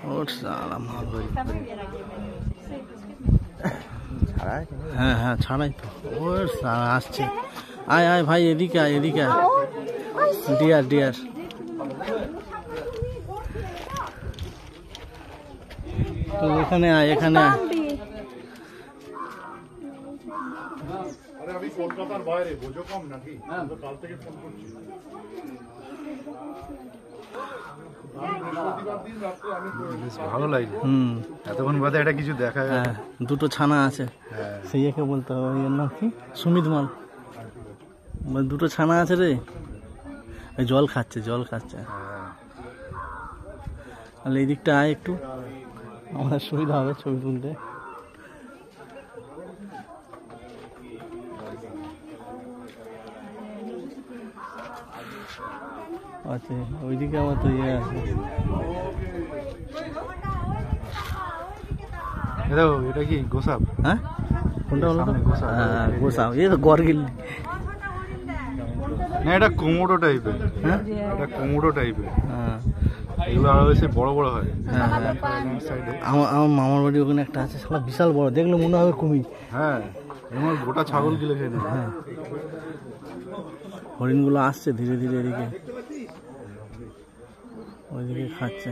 ওর সালা মাল হ্যাঁ হ্যাঁ ছাড়াই তো ওর সালা আসছে আয় আয় ভাই এদিকে আয় এদিকে আয় ডিয়ার ডিয়ার তো এখানে আয় এখানে আয় আমি কলকাতার বাইরে বোঝো কম নাকি কাল থেকে ফোন করছি ভালো লাগছে এতক্ষণ বাদে এটা কিছু দেখা যায় দুটো ছানা আছে সেই একে বলতে হবে এর নাম কি সুমিত মাল দুটো ছানা আছে রে জল খাচ্ছে তাহলে এই দিকটা আয় একটু আমাদের সুবিধা হবে ছবি তুলতে আচ্ছা ওইদিকে আমার তো ইয়ে আছে এটা কি গোসাপ হ্যাঁ কোনটা বলো তো গোসাপ এই তো গরগিল্লি না এটা কোমোডো টাইপের হ্যাঁ এটা কোমোডো টাইপের হ্যাঁ এগুলো আরো বেশি বড় বড় হয় হ্যাঁ আমার মামার বাড়ি ওখানে একটা আছে সেটা বিশাল বড় দেখলে মনে হবে কুমির হ্যাঁ এমন গোটা ছাগল গিলে খেয়ে নেবে হ্যাঁ হরিণগুলো আসছে ধীরে ধীরে এদিকে ওইদিকে খাচ্ছে